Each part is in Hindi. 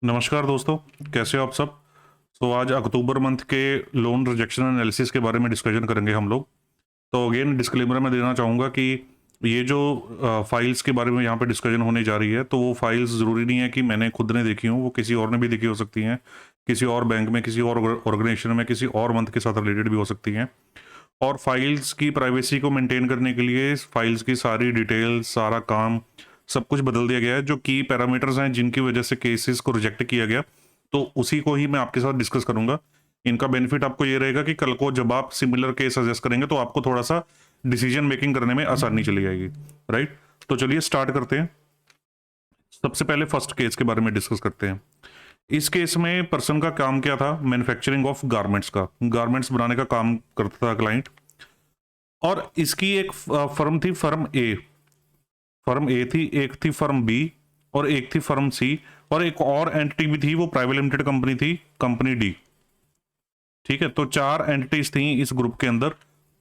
नमस्कार दोस्तों, कैसे हो आप सब। आज अक्टूबर मंथ के लोन रिजेक्शन एनालिसिस के बारे में डिस्कशन करेंगे हम लोग। तो अगेन डिस्क्लेमर मैं देना चाहूँगा कि ये जो फाइल्स के बारे में यहाँ पे डिस्कशन होने जा रही है, तो वो फाइल्स ज़रूरी नहीं है कि मैंने खुद ने देखी हूँ, वो किसी और ने भी देखी हो सकती हैं, किसी और बैंक में, किसी और ऑर्गेनाइजेशन में, किसी और मंथ के साथ रिलेटेड भी हो सकती हैं। और फाइल्स की प्राइवेसी को मेंटेन करने के लिए फाइल्स की सारी डिटेल, सारा काम, सब कुछ बदल दिया गया है। जो की पैरामीटर्स हैं जिनकी वजह से केसेस को रिजेक्ट किया गया, तो उसी को ही मैं आपके साथ डिस्कस करूंगा। इनका बेनिफिट आपको ये रहेगा कि कल को जब आप सिमिलर केस सजेस्ट करेंगे तो आपको थोड़ा सा डिसीजन मेकिंग करने में आसानी चली जाएगी। राइट, तो चलिए स्टार्ट करते हैं। सबसे पहले फर्स्ट केस के बारे में डिस्कस करते हैं। इस केस में पर्सन का काम क्या था? मैन्युफैक्चरिंग ऑफ गारमेंट्स का, गारमेंट्स बनाने का काम करता था क्लाइंट। और इसकी एक फर्म थी, फर्म ए थी, एक थी फर्म बी, और एक थी फर्म सी, और एक और एंटिटी भी थी, वो प्राइवेट लिमिटेड कंपनी थी, कंपनी डी। ठीक है, तो चार एंटिटीज थी इस ग्रुप के अंदर।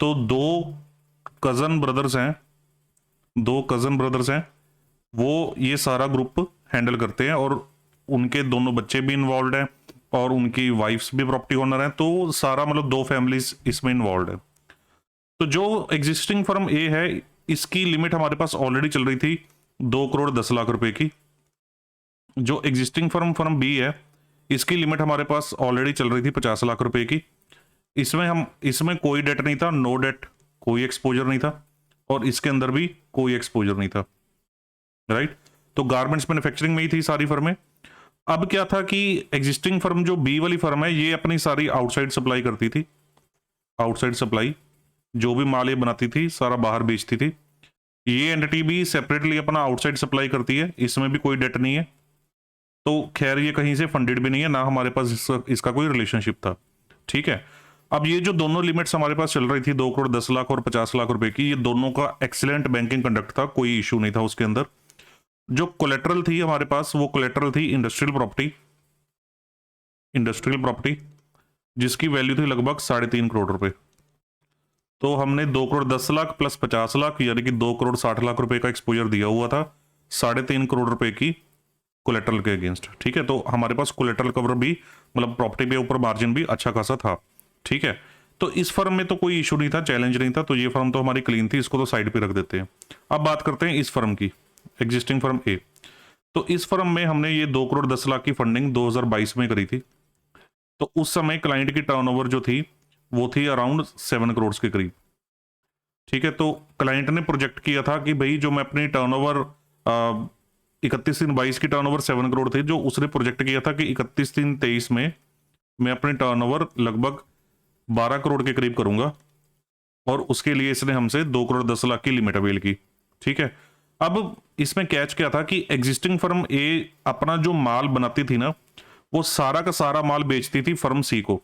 तो कजन ब्रदर्स हैं दो कजन ब्रदर्स हैं, वो ये सारा ग्रुप हैंडल करते हैं, और उनके दोनों बच्चे भी इन्वॉल्व हैं, और उनकी वाइफ्स भी प्रॉपर्टी ओनर हैं। तो सारा मतलब दो फैमिलीज इसमें इन्वॉल्व है। तो जो एग्जिस्टिंग फर्म ए है, इसकी लिमिट हमारे पास ऑलरेडी चल रही थी 2 करोड़ 10 लाख रुपए की। जो एग्जिस्टिंग फर्म बी है, इसकी लिमिट हमारे पास ऑलरेडी चल रही थी 50 लाख रुपए की। इसमें कोई डेट नहीं था, नो डेट, कोई एक्सपोजर नहीं था, और इसके अंदर भी कोई एक्सपोजर नहीं था। राइट, तो गारमेंट्स मैन्युफैक्चरिंग में ही थी सारी फर्में। अब क्या था कि एग्जिस्टिंग फर्म जो बी वाली फर्म है, ये अपनी सारी आउटसाइड सप्लाई करती थी। आउटसाइड सप्लाई, जो भी माल ये बनाती थी सारा बाहर बेचती थी। ये एंटिटी भी सेपरेटली अपना आउटसाइड सप्लाई करती है, इसमें भी कोई डेट नहीं है। तो खैर ये कहीं से फंडेड भी नहीं है, ना हमारे पास इसका कोई रिलेशनशिप था। ठीक है, अब ये जो दोनों लिमिट्स हमारे पास चल रही थी 2 करोड़ 10 लाख और 50 लाख रुपए की, ये दोनों का एक्सीलेंट बैंकिंग कंडक्ट था, कोई इशू नहीं था उसके अंदर। जो कोलेट्रल थी हमारे पास, वो कोलेट्रल थी इंडस्ट्रियल प्रॉपर्टी, जिसकी वैल्यू थी लगभग 3.5 करोड़ रुपए। तो हमने 2 करोड़ 10 लाख प्लस 50 लाख, यानी कि 2 करोड़ 60 लाख रुपए का एक्सपोजर दिया हुआ था 3.5 करोड़ रुपए की कोलेट्रल के अगेंस्ट। ठीक है, तो हमारे पास कोलेट्रल कवर भी, मतलब प्रॉपर्टी के ऊपर मार्जिन भी अच्छा खासा था। ठीक है, तो इस फर्म में तो कोई इशू नहीं था, चैलेंज नहीं था, तो ये फर्म तो हमारी क्लीन थी, इसको तो साइड पे रख देते हैं। अब बात करते हैं इस फर्म की, एग्जिस्टिंग फर्म ए। तो इस फर्म में हमने ये 2 करोड़ 10 लाख की फंडिंग 2022 में करी थी। तो उस समय क्लाइंट की टर्नओवर जो थी, वो थी अराउंड 7 करोड़ के करीब। ठीक है, तो क्लाइंट ने प्रोजेक्ट किया था कि भाई जो मैं अपनी टर्नओवर 31/3/22 की टर्नओवर 7 करोड़ थी, जो उसने प्रोजेक्ट किया था कि 31/3/23 में मैं अपनी टर्नओवर लगभग 12 करोड़ के करीब करूंगा, और उसके लिए इसने हमसे 2 करोड़ 10 लाख की लिमिट अवेल की। ठीक है, अब इसमें कैच क्या था कि एग्जिस्टिंग फर्म ए अपना जो माल बनाती थी ना, वो सारा का सारा माल बेचती थी फर्म सी को,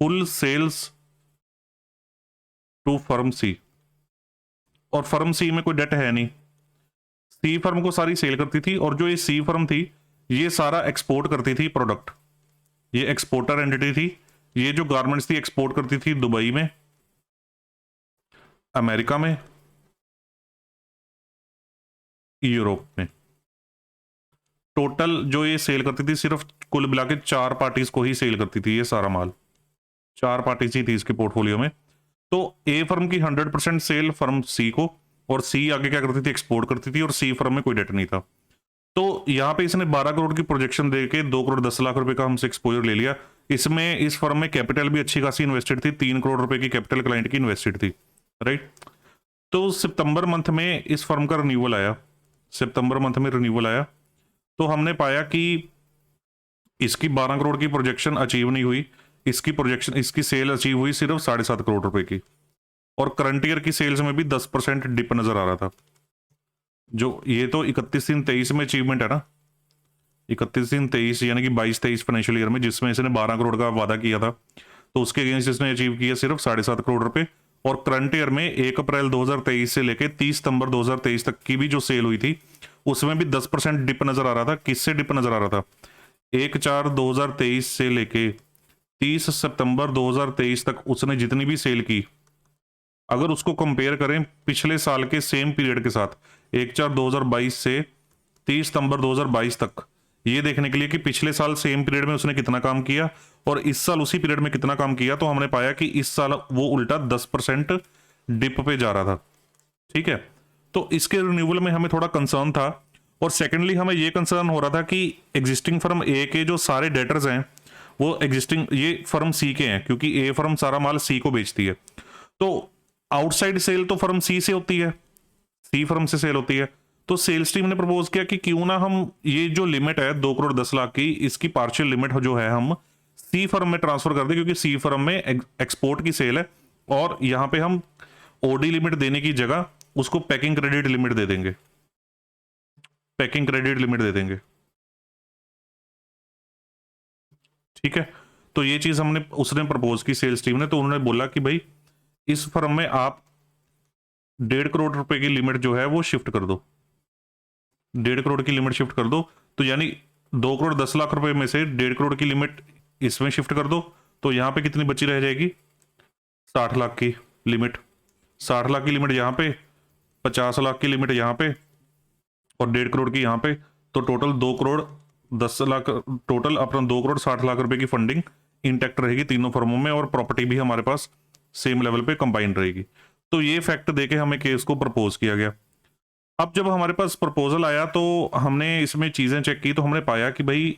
full sales to firm C. और फर्म सी में कोई डेट है नहीं, सी फर्म को सारी सेल करती थी, और जो ये सी फर्म थी, ये सारा एक्सपोर्ट करती थी प्रोडक्ट। ये एक्सपोर्टर एंटिटी थी। ये जो गारमेंट्स थी एक्सपोर्ट करती थी दुबई में, अमेरिका में, यूरोप में। टोटल जो ये सेल करती थी, सिर्फ कुल मिला के 4 पार्टीज को ही सेल करती थी ये सारा माल। 4 पार्टीज ही थी इसके पोर्टफोलियो में। तो ए फर्म की 100% सेल फर्म सी को, और सी आगे क्या करती थी, एक्सपोर्ट करती थी, और सी फर्म में कोई डेट नहीं था। तो यहां पे इसने 12 करोड़ की प्रोजेक्शन देके 2 करोड़ 10 लाख रुपए का हमसे एक्सपोजर ले लिया। इसमें इस फर्म में कैपिटल भी अच्छी खासी इन्वेस्टेड थी, 3 करोड़ रुपए की कैपिटल क्लाइंट की इन्वेस्टेड थी। राइट, तो सितंबर मंथ में इस फर्म का रिन्यूअल आया, सितंबर मंथ में रिन्यूअल आया। तो हमने पाया कि इसकी 12 करोड़ की प्रोजेक्शन अचीव नहीं हुई, इसकी सेल अचीव हुई सिर्फ 7.5 करोड़ रुपए की, और करंट ईयर की सेल्स में भी 10% डिप नजर आ रहा था। जो ये तो 31/3/23 में अचीवमेंट है ना, 31/3/23 यानी कि 22-23 फाइनेंशियल ईयर में, जिसमें इसने 12 करोड़ का वादा किया था, तो उसके अगेंस्ट इसने अचीव किया सिर्फ 7.5 करोड़ रुपए। और करंट ईयर में 1 अप्रैल 2023 से लेकर 30 सितंबर 2023 तक की भी जो सेल हुई थी, उसमें भी 10% डिप नजर आ रहा था। किससे डिप नजर आ रहा था? 1/4/2023 से लेके 30 सितंबर 2023 तक उसने जितनी भी सेल की, अगर उसको कंपेयर करें पिछले साल के सेम पीरियड के साथ, 1/4/2022 से 30 सितंबर 2022 तक, ये देखने के लिए कि पिछले साल सेम पीरियड में उसने कितना काम किया और इस साल उसी पीरियड में कितना काम किया, तो हमने पाया कि इस साल वो उल्टा 10% डिप पे जा रहा था। ठीक है, तो इसके रिन्यूअल में हमें थोड़ा कंसर्न था। और सेकेंडली हमें ये कंसर्न हो रहा था कि एग्जिस्टिंग फर्म ए के जो सारे डेटर्स हैं वो एग्जिस्टिंग ये फर्म सी के हैं, क्योंकि ए फर्म सारा माल सी को बेचती है। तो आउटसाइड सेल तो फर्म सी से होती है, सी फर्म से सेल होती है। तो सेल्स टीम ने प्रपोज किया कि क्यों ना हम ये जो लिमिट है 2 करोड़ 10 लाख की, इसकी पार्शियल लिमिट जो है हम सी फर्म में ट्रांसफर कर दें, क्योंकि सी फर्म में एक्सपोर्ट की सेल है और यहां पे हम ओडी लिमिट देने की जगह उसको पैकिंग क्रेडिट लिमिट दे देंगे, पैकिंग क्रेडिट लिमिट दे देंगे। ठीक है, तो ये चीज हमने उसने प्रपोज की सेल्स टीम ने। तो उन्होंने बोला कि भाई इस फर्म में आप 1.5 करोड़ रुपए की लिमिट जो है वो शिफ्ट कर दो, 1.5 करोड़ की लिमिट शिफ्ट कर दो। तो यानी 2 करोड़ 10 लाख रुपए में से 1.5 करोड़ की लिमिट इसमें शिफ्ट कर दो, तो यहां पे कितनी बची रह जाएगी? 60 लाख की लिमिट, 60 लाख की लिमिट यहां पे, 50 लाख की लिमिट यहां पे और 1.5 करोड़ की यहां पे। तो टोटल 2 करोड़ 10 लाख, टोटल अपना 2 करोड़ 60 लाख रुपए की फंडिंग इंटैक्ट रहेगी तीनों फर्मों में और प्रॉपर्टी भी हमारे पास सेम लेवल पे कंबाइन रहेगी। तो ये फैक्ट देके हमें केस को प्रपोज किया गया। अब जब हमारे पास प्रपोजल आया तो हमने इसमें चीजें चेक की, तो हमने पाया कि भाई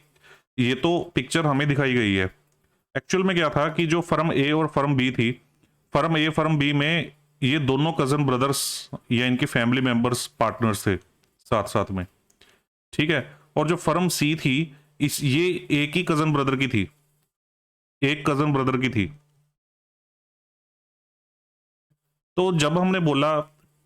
ये तो पिक्चर हमें दिखाई गई है। एक्चुअल में क्या था कि जो फर्म ए और फर्म बी थी, फर्म ए फर्म बी में ये दोनों कजन ब्रदर्स या इनके फैमिली मेंबर्स पार्टनर्स थे साथ साथ में। ठीक है, और जो फर्म सी थी ये एक ही कजन ब्रदर की थी, एक कजन ब्रदर की थी। तो जब हमने बोला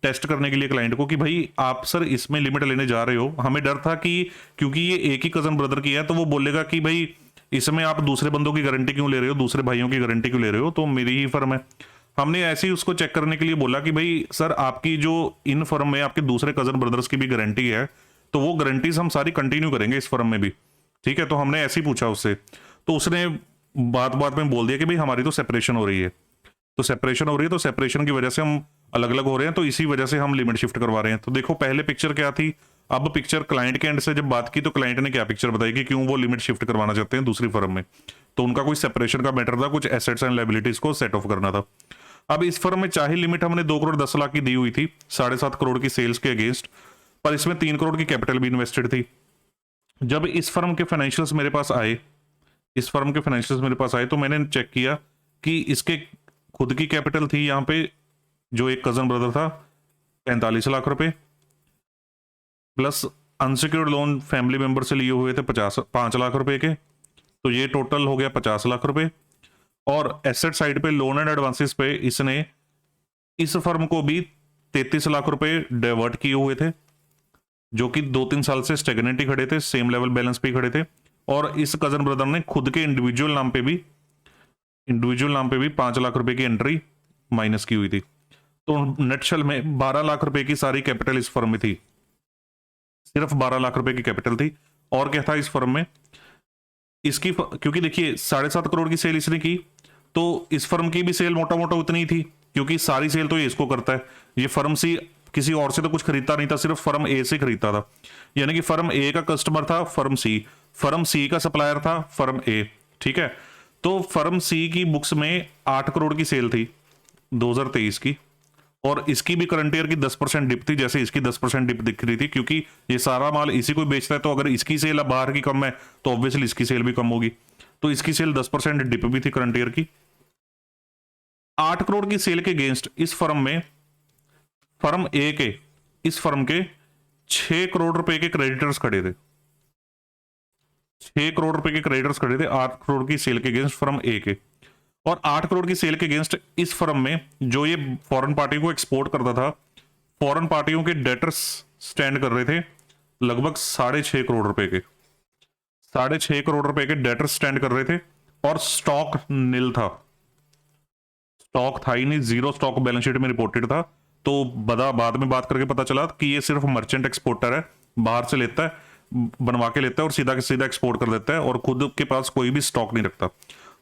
टेस्ट करने के लिए क्लाइंट को कि भाई आप सर इसमें लिमिट लेने जा रहे हो, हमें डर था कि क्योंकि ये एक ही कजन ब्रदर की है तो वो बोलेगा कि भाई इसमें आप दूसरे बंदों की गारंटी क्यों ले रहे हो, दूसरे भाइयों की गारंटी क्यों ले रहे हो, तो मेरी ही फर्म है। हमने ऐसे ही उसको चेक करने के लिए बोला कि भाई सर आपकी जो इन फर्म में आपके दूसरे कजन ब्रदर्स की भी गारंटी है, तो वो गारंटीज हम सारी कंटिन्यू करेंगे इस फर्म में भी। ठीक है, तो हमने ऐसे ही पूछा उससे, तो उसने बात बात में बोल दिया कि भाई हमारी तो सेपरेशन हो रही है, तो सेपरेशन हो रही है, तो सेपरेशन की वजह से हम अलग अलग हो रहे हैं, तो इसी वजह से हम लिमिट शिफ्ट करवा रहे हैं। तो देखो पहले पिक्चर क्या थी, अब पिक्चर क्लाइंट के एंड से जब बात की तो क्लाइंट ने क्या पिक्चर बताई कि क्यों वो लिमिट शिफ्ट करवाना चाहते हैं दूसरी फर्म में। तो उनका कोई सेपरेशन का मैटर था, कुछ एसेट्स एंड लायबिलिटीज को सेट ऑफ करना था। अब इस फर्म में चाहे लिमिट हमने 2 करोड़ 10 लाख की दी हुई थी 7.5 करोड़ की सेल्स के अगेंस्ट, पर इसमें 3 करोड़ की कैपिटल भी इन्वेस्टेड थी। जब इस फर्म के फाइनेंशियल्स मेरे पास आए, इस फर्म के फाइनेंशियल्स मेरे पास आए, तो मैंने चेक किया कि इसके खुद की कैपिटल थी यहां पे, जो एक कजन ब्रदर था 45 लाख रुपए, plus unsecured loan family member से लिए हुए थे 5 लाख रुपए के, तो ये टोटल हो गया 50 लाख रुपए। और एसेट साइड पे लोन एंड एडवांसेस पे इसने इस फर्म को भी 33 लाख रुपए डाइवर्ट किए हुए थे, जो कि 2-3 साल से स्टेगनेंट ही खड़े थे, सेम लेवल बैलेंस पे ही खड़े थे। और इस कजन ब्रदर ने खुद के इंडिविजुअल नाम पे भी 5 लाख रुपए की एंट्री माइनस की हुई थी। तो नटशल में 12 लाख रुपए की सारी कैपिटल इस फर्म में थी, सिर्फ 12 लाख रुपए की कैपिटल थी। और क्या था इस फर्म में इसकी, क्योंकि देखिए 7.5 करोड़ की सेल इसने की, तो इस फर्म की भी सेल मोटा मोटा उतनी ही थी, क्योंकि सारी सेल तो ये इसको करता है। ये फर्म सी किसी और से तो कुछ खरीदता नहीं था, सिर्फ फर्म ए से खरीदता था। यानी कि फर्म ए का कस्टमर था फर्म सी का सप्लायर था फर्म ए। ठीक है, तो फर्म सी की बुक्स में 8 करोड़ की सेल थी 2023 की, और इसकी भी करंट ईयर की 10% डिप थी, जैसे इसकी 10% डिप दिख रही थी, क्योंकि ये सारा माल इसी को बेचता है। तो अगर इसकी सेल अब बाहर की कम है तो ऑब्वियसली इसकी सेल भी कम होगी, तो इसकी सेल 10% डिप भी थी करंट ईयर की। 8 करोड़ की सेल के अगेंस्ट इस फर्म में, फर्म ए के, इस फर्म के 6 करोड़ रुपए के क्रेडिटर्स खड़े थे, 6 करोड़ रुपए के क्रेडिटर्स खड़े थे 8 करोड़ की सेल के अगेंस्ट फर्म ए के। और 8 करोड़ की सेल के अगेंस्ट इस फर्म में जो ये फॉरेन पार्टी को एक्सपोर्ट करता था, फॉरेन पार्टियों के डेटर्स स्टैंड कर रहे थे लगभग 6.5 करोड़ रुपए के, 6.5 करोड़ रुपए के डेटर्स स्टैंड कर रहे थे। और स्टॉक नील था, स्टॉक था ही नहीं, जीरो स्टॉक बैलेंस शीट में रिपोर्टेड था। तो बाद में बात करके पता चला कि ये सिर्फ मर्चेंट एक्सपोर्टर है, बाहर से लेता है, बनवा के लेता है और सीधा सीधा एक्सपोर्ट कर देता है, और खुद के पास कोई भी स्टॉक नहीं रखता।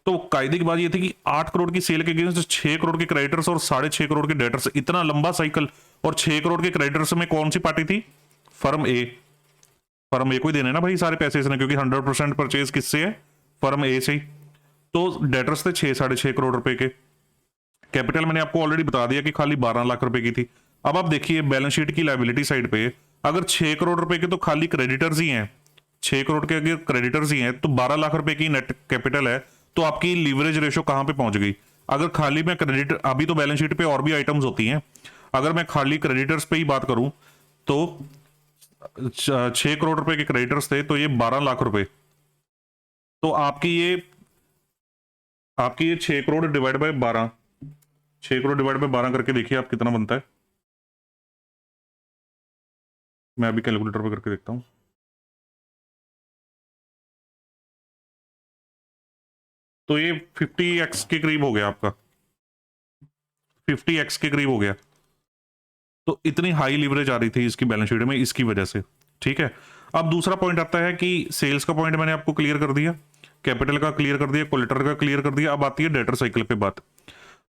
तो कायदे की बात ये थी कि 8 करोड़ की सेल के अगेंस्ट 6 करोड़ के क्रेडिटर्स और 6.5 करोड़ के डेटर्स, इतना लंबा साइकिल। और 6 करोड़ के क्रेडिटर्स में कौन सी पार्टी थी? फर्म ए। फर्म ए को ही देने ना भाई सारे पैसे इसने, क्योंकि 100% परचेज किससे है, फर्म ए से ही। तो डेटर्स थे 6-6.5 करोड़ रुपए के। कैपिटल मैंने आपको ऑलरेडी बता दिया कि खाली 12 लाख रुपए की थी। अब आप देखिए बैलेंस शीट की लायबिलिटी साइड पे अगर 6 करोड़ रुपए के तो खाली क्रेडिटर्स ही हैं, 6 करोड़ के अगर क्रेडिटर्स ही हैं तो 12 लाख रुपए की नेट कैपिटल है, तो आपकी लीवरेज रेशो कहां पे पहुंच गई। अगर खाली मैं क्रेडिट, अभी तो बैलेंस शीट पे और भी आइटम्स होती हैं, अगर मैं खाली क्रेडिटर्स पे ही बात करूं तो 6 करोड़ रुपए के क्रेडिटर्स थे, तो ये 12 लाख रुपए, तो आपकी ये 6 crore divide by 12, 6 crore divide by 12 करके देखिए आप कितना बनता है। मैं अभी कैलकुलेटर पे करके देखता हूं। तो ये 50x के करीब हो गया आपका, 50x के करीब हो गया। तो इतनी हाई लीवरेज आ रही थी इसकी बैलेंस शीट में इसकी वजह से। ठीक है, अब दूसरा पॉइंट आता है कि सेल्स का पॉइंट मैंने आपको क्लियर कर दिया, कैपिटल का क्लियर कर दिया, कोलेटरल का क्लियर कर दिया। अब आती है डेटर साइकिल पे बात।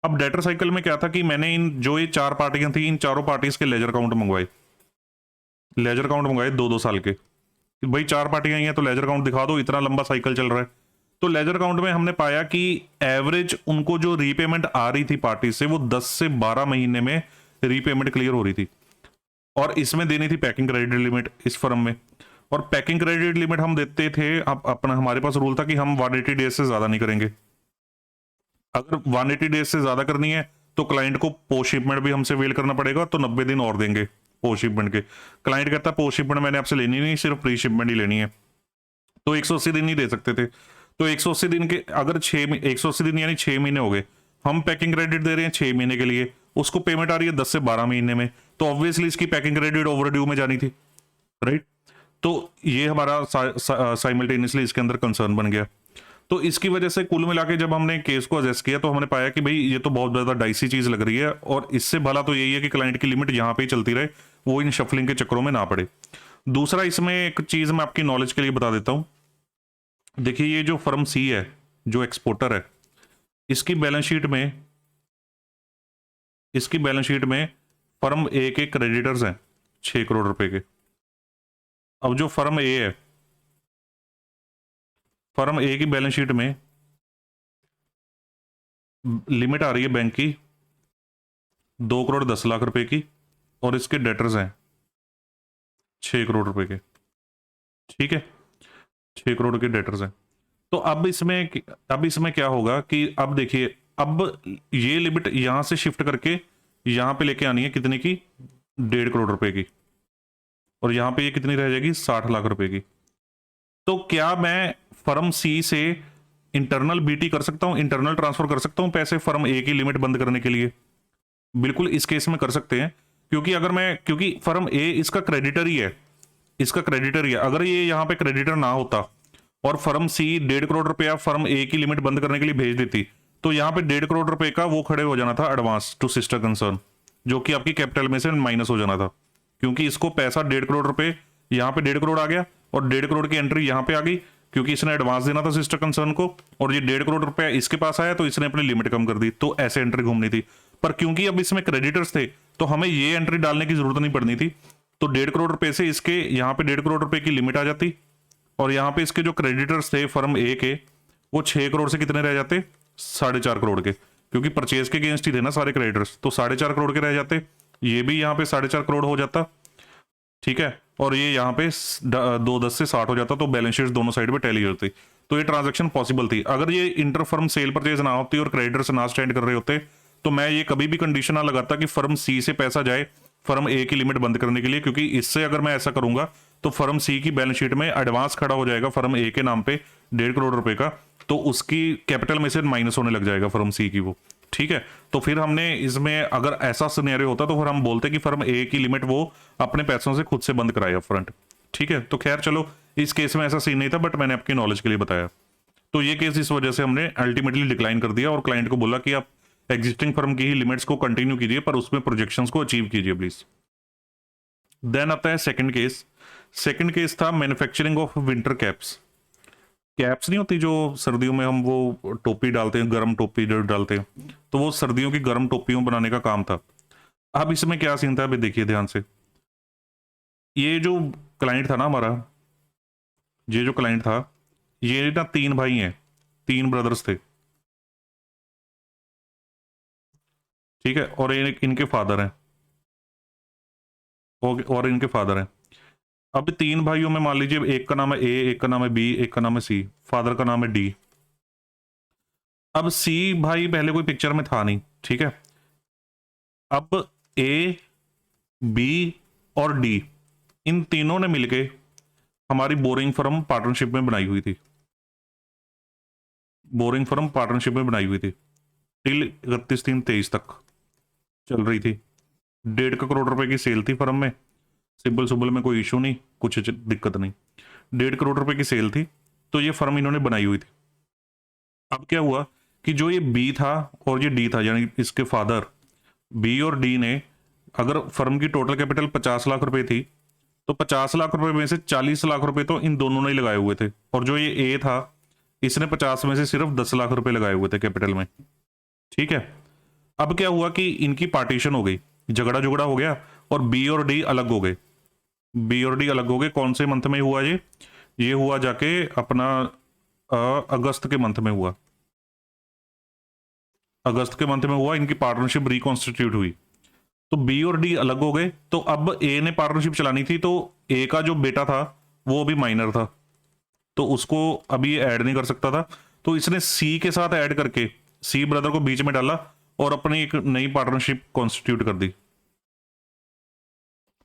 अब डेटर साइकिल में क्या था कि मैंने इन जो ये 4 पार्टियां थी, इन चारों पार्टीज के लेजर काउंट मंगवाए, लेजर काउंट मंगवाए 2-2 साल के। भाई 4 पार्टियां आई हैं तो लेजर काउंट दिखा दो, इतना लंबा साइकिल चल रहा है। तो लेजर काउंट में हमने पाया कि एवरेज उनको जो रीपेमेंट आ रही थी पार्टी से, वो 10 से 12 महीने में रीपेमेंट क्लियर हो रही थी। और इसमें देनी थी पैकिंग क्रेडिट लिमिट इस फर्म में, और पैकिंग क्रेडिट लिमिट हम देते थे, अब अपना हमारे पास रूल था कि हम 180 डेज से ज्यादा नहीं करेंगे। अगर 180 डेज से ज्यादा करनी है तो क्लाइंट को पोस्ट शिपमेंट भी हमसे वेल करना पड़ेगा, तो 90 दिन और देंगे पोस्ट शिपमेंट के। क्लाइंट कहता है पोस्ट शिपमेंट मैंने आपसे लेनी नहीं, सिर्फ प्री शिपमेंट ही लेनी है, तो 180 दिन ही दे सकते थे। तो 180 दिन के अगर 180 दिन यानी 6 महीने हो गए, हम पैकिंग क्रेडिट दे रहे हैं 6 महीने के लिए, उसको पेमेंट आ रही है 10 से 12 महीने में, तो ऑब्वियसली इसकी पैकिंग क्रेडिट ओवर ड्यू में जानी थी, राइट। तो ये हमारा साइमल्टेनियसली इसके अंदर कंसर्न बन गया। तो इसकी वजह से कुल मिला के जब हमने केस को एडजस्ट किया तो हमने पाया कि भाई ये तो बहुत ज्यादा डाइसी चीज लग रही है, और इससे भला तो यही है कि क्लाइंट की लिमिट यहां पे ही चलती रहे, वो इन शफलिंग के चक्करों में ना पड़े। दूसरा इसमें एक चीज मैं आपकी नॉलेज के लिए बता देता हूं। देखिए ये जो फर्म सी है, जो एक्सपोर्टर है, इसकी बैलेंस शीट में फर्म ए के क्रेडिटर्स हैं 6 करोड़ रुपए के। अब जो फर्म ए है, फर्म ए की बैलेंस शीट में लिमिट आ रही है बैंक की 2 करोड़ 10 लाख रुपए की, और इसके डेटर्स हैं 6 करोड़ रुपए के। ठीक है, 6 करोड़ के डेटर्स हैं। तो अब इसमें क्या होगा कि अब देखिए, अब ये लिमिट यहां से शिफ्ट करके यहां पे लेके आनी है कितने की, 1.5 करोड़ रुपए की, और यहां पे ये कितनी रह जाएगी, 60 लाख रुपए की। तो क्या मैं फर्म सी से इंटरनल बीटी कर सकता हूं, इंटरनल ट्रांसफर कर सकता हूं पैसे फर्म ए की लिमिट बंद करने के लिए? बिल्कुल इस केस में कर सकते हैं, क्योंकि फर्म ए इसका क्रेडिटर ही है, अगर ये यहां पे क्रेडिटर ना होता और फर्म सी 1.5 करोड़ रुपया फर्म ए की लिमिट बंद करने के लिए भेज देती, तो यहां पे 1.5 करोड़ रुपए का वो खड़े हो जाना था एडवांस टू सिस्टर कंसर्न, जो कि आपकी कैपिटल में से माइनस हो जाना था, क्योंकि इसको पैसा 1.5 करोड़ रुपए, यहां पे 1.5 करोड़ आ गया और 1.5 करोड़ की एंट्री यहां पे आ गई, क्योंकि इसने एडवांस देना था सिस्टर कंसर्न को, और ये 1.5 करोड़ रुपया इसके पास आया तो इसने अपनी लिमिट कम कर दी, तो ऐसे एंट्री घूमनी थी। पर क्योंकि अब इसमें क्रेडिटर्स थे तो हमें ये एंट्री डालने की जरूरत नहीं पड़नी थी, तो 1.5 करोड़ रुपए से इसके यहाँ पे 1.5 करोड़ रुपए की लिमिट आ जाती, और यहाँ पे इसके जो क्रेडिटर्स थे फर्म ए के, वो 6 करोड़ से कितने रह जाते, 4.5 करोड़ के, क्योंकि परचेज के अगेंस्ट ही थे ना सारे क्रेडिटर्स, तो 4.5 करोड़ के रह जाते, ये भी यहाँ पे 4.5 करोड़ हो जाता। ठीक है, और ये यहाँ पे 2-10 से 60 हो जाता, तो बैलेंस शीट दोनों साइड पे टैली होती, तो ये ट्रांजैक्शन पॉसिबल थी। अगर ये इंटर फर्म सेल परचेज ना होती और क्रेडिटर्स ना स्टैंड कर रहे होते, तो मैं ये कभी भी कंडीशन ना लगाता कि फर्म सी से पैसा जाए फर्म ए की लिमिट बंद करने के लिए, क्योंकि इससे अगर मैं ऐसा करूंगा तो फर्म सी की बैलेंस शीट में एडवांस खड़ा हो जाएगा फर्म ए के नाम पे 1.5 करोड़ रुपए का, तो उसकी कैपिटल में से माइनस होने लग जाएगा फर्म सी की वो। ठीक है, तो फिर हमने इसमें अगर ऐसा सिनेरियो होता तो फिर हम बोलते कि फर्म ए की लिमिट वो अपने पैसों से खुद से बंद कराए अपफ्रंट। ठीक है, तो खैर चलो इस केस में ऐसा सीन नहीं था, बट मैंने आपकी नॉलेज के लिए बताया। तो ये केस इस वजह से हमने अल्टीमेटली डिक्लाइन कर दिया और क्लाइंट को बोला कि आप एग्जिस्टिंग फर्म की ही लिमिट्स को कंटिन्यू कीजिए, पर उसमें प्रोजेक्शंस को अचीव कीजिए प्लीज। देन आता है सेकंड केस था मैन्युफैक्चरिंग ऑफ विंटर कैप्स नहीं होती जो सर्दियों में हम वो टोपी डालते हैं, गर्म टोपी जो डालते हैं, तो वो सर्दियों की गर्म टोपियों बनाने का काम था। अब इसमें क्या सीन था, अभी देखिए ध्यान से, ये जो क्लाइंट था ना हमारा, ये जो क्लाइंट था, ये ना 3 भाई हैं, 3 ब्रदर्स थे, ठीक है, और इनके फादर हैं, और इनके फादर हैं। अब 3 भाइयों में मान लीजिए एक का नाम है ए, एक का नाम है बी, एक का नाम है सी, फादर का नाम है डी। अब सी भाई पहले कोई पिक्चर में था नहीं, ठीक है। अब ए, बी और डी, इन तीनों ने मिलके हमारी बोरिंग फर्म पार्टनरशिप में बनाई हुई थी, बोरिंग फर्म पार्टनरशिप में बनाई हुई थी, टिल 31/3/23 तक चल रही थी। 1.5 करोड़ रुपए की सेल थी फर्म में, सिंबल सुबल में कोई इशू नहीं, कुछ दिक्कत नहीं, 1.5 करोड़ रुपए की सेल थी। तो ये फर्म इन्होंने बनाई हुई थी। अब क्या हुआ कि जो ये बी था और ये डी था, यानी इसके फादर बी और डी ने, अगर फर्म की टोटल कैपिटल 50 लाख रुपए थी, तो 50 लाख रुपए में से 40 लाख रुपए तो इन दोनों ने ही लगाए हुए थे, और जो ये ए था, इसने 50 में से सिर्फ 10 लाख रुपए लगाए हुए थे कैपिटल में, ठीक है। अब क्या हुआ कि इनकी पार्टीशन हो गई, झगड़ा झगड़ा हो गया, और बी और डी अलग हो गए। बी और डी अलग हो गए, कौन से मंथ में हुआ ये हुआ जाके अपना अगस्त के मंथ में हुआ, अगस्त के मंथ में हुआ, इनकी पार्टनरशिप रिकॉन्स्टिट्यूट हुई। तो बी और डी अलग हो गए, तो अब ए ने पार्टनरशिप चलानी थी, तो ए का जो बेटा था वो अभी माइनर था, तो उसको अभी ऐड नहीं कर सकता था, तो इसने सी के साथ ऐड करके सी ब्रदर को बीच में डाला और अपनी एक नई पार्टनरशिप कॉन्स्टिट्यूट कर दी,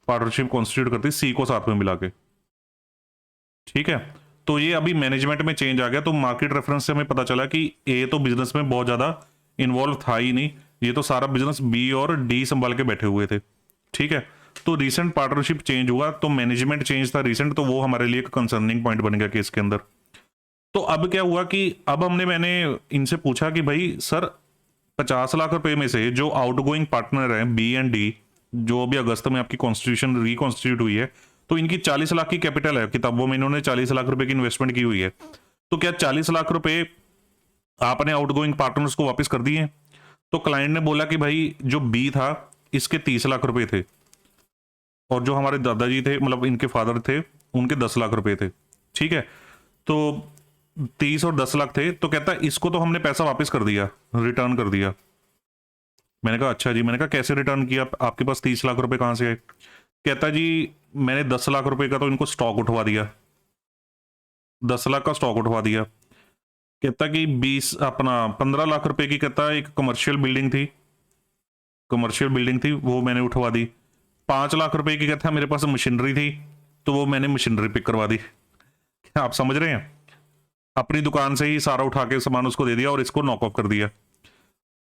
पार्टनरशिप कॉन्स्टिट्यूट कर दी सी को साथ में मिला के, ठीक है। तो ये अभी मैनेजमेंट में चेंज आ गया, तो मार्केट रेफरेंस से हमें पता चला कि ए तो बिजनेस में बहुत ज्यादा इन्वॉल्व था ही नहीं, ये तो सारा बिजनेस बी और डी संभाल के बैठे हुए थे, ठीक है। तो रिसेंट पार्टनरशिप चेंज हुआ, तो मैनेजमेंट चेंज था रिसेंट, तो वो हमारे लिए एक कंसर्निंग पॉइंट बन गया केस के अंदर। तो अब क्या हुआ कि अब मैंने इनसे पूछा कि भाई सर, 50 लाख रुपए में से जो आउटगोइंग पार्टनर है बी एंड डी, जो अभी अगस्त में आपकी कॉन्स्टिट्यूशन रिकॉन्स्टिट्यूट हुई है, तो इनकी 40 लाख की कैपिटल है, किताबों में इन्होंने 40 लाख रुपए की इन्वेस्टमेंट की हुई है, तो क्या 40 लाख रुपए आपने आउटगोइंग पार्टनर्स को वापस कर दिए? तो क्लाइंट ने बोला कि भाई जो बी था इसके 30 लाख रुपए थे, और जो हमारे दादाजी थे, मतलब इनके फादर थे, उनके 10 लाख रुपए थे, ठीक है। तो 30 और 10 लाख थे, तो कहता है इसको तो हमने पैसा वापस कर दिया, रिटर्न कर दिया। मैंने कहा अच्छा जी, मैंने कहा कैसे रिटर्न किया, आपके पास 30 लाख रुपए कहां से आए? कहता जी मैंने 10 लाख रुपए का तो इनको स्टॉक उठवा दिया, 10 लाख का स्टॉक उठवा दिया। कहता कि 15 लाख रुपए की, कहता एक कमर्शियल बिल्डिंग थी, कमर्शियल बिल्डिंग थी वो मैंने उठवा दी। 5 लाख रुपए की कहता मेरे पास मशीनरी थी, तो वो मैंने मशीनरी पिक करवा दी। क्या आप समझ रहे हैं? अपनी दुकान से ही सारा उठा के सामान उसको दे दिया और इसको नॉक ऑफ कर दिया।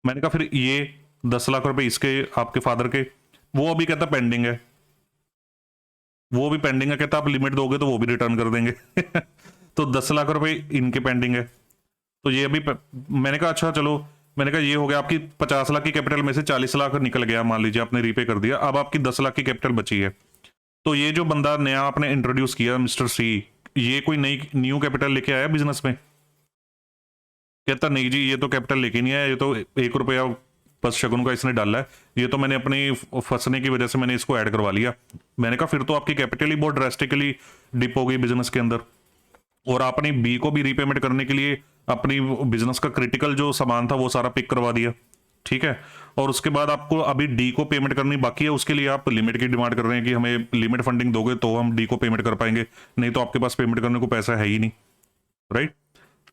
मैंने कहा फिर ये 10 लाख रुपए इसके, आपके फादर के, वो अभी कहता पेंडिंग है, वो भी पेंडिंग है, कहता आप लिमिट दोगे तो वो भी रिटर्न कर देंगे। तो 10 लाख रुपए इनके पेंडिंग है, तो ये अभी मैंने कहा अच्छा चलो, मैंने कहा ये हो गया आपकी 50 लाख की कैपिटल में से 40 लाख निकल गया, मान लीजिए आपने रीपे कर दिया, अब आपकी 10 लाख की कैपिटल बची है। तो ये जो बंदा नया आपने इंट्रोड्यूस किया मिस्टर सी, ये कोई नई न्यू कैपिटल लेके आया बिजनेस में? कहता नहीं जी, ये तो कैपिटल लेके नहीं आया, ये तो 1 रुपया बस शगुन का इसने डाला है, ये तो मैंने अपनी फंसने की वजह से मैंने इसको ऐड करवा लिया। मैंने कहा फिर तो आपकी कैपिटल ही बहुत ड्रेस्टिकली डिप हो गई बिजनेस के अंदर, और आपने बी को भी रीपेमेंट करने के लिए अपनी बिजनेस का क्रिटिकल जो सामान था वो सारा पिक करवा दिया, ठीक है। और उसके बाद आपको अभी डी को पेमेंट करनी बाकी है, उसके लिए आप लिमिट की डिमांड कर रहे हैं कि हमें लिमिट फंडिंग दोगे तो हम डी को पेमेंट कर पाएंगे, नहीं तो आपके पास पेमेंट करने को पैसा है ही नहीं, राइट।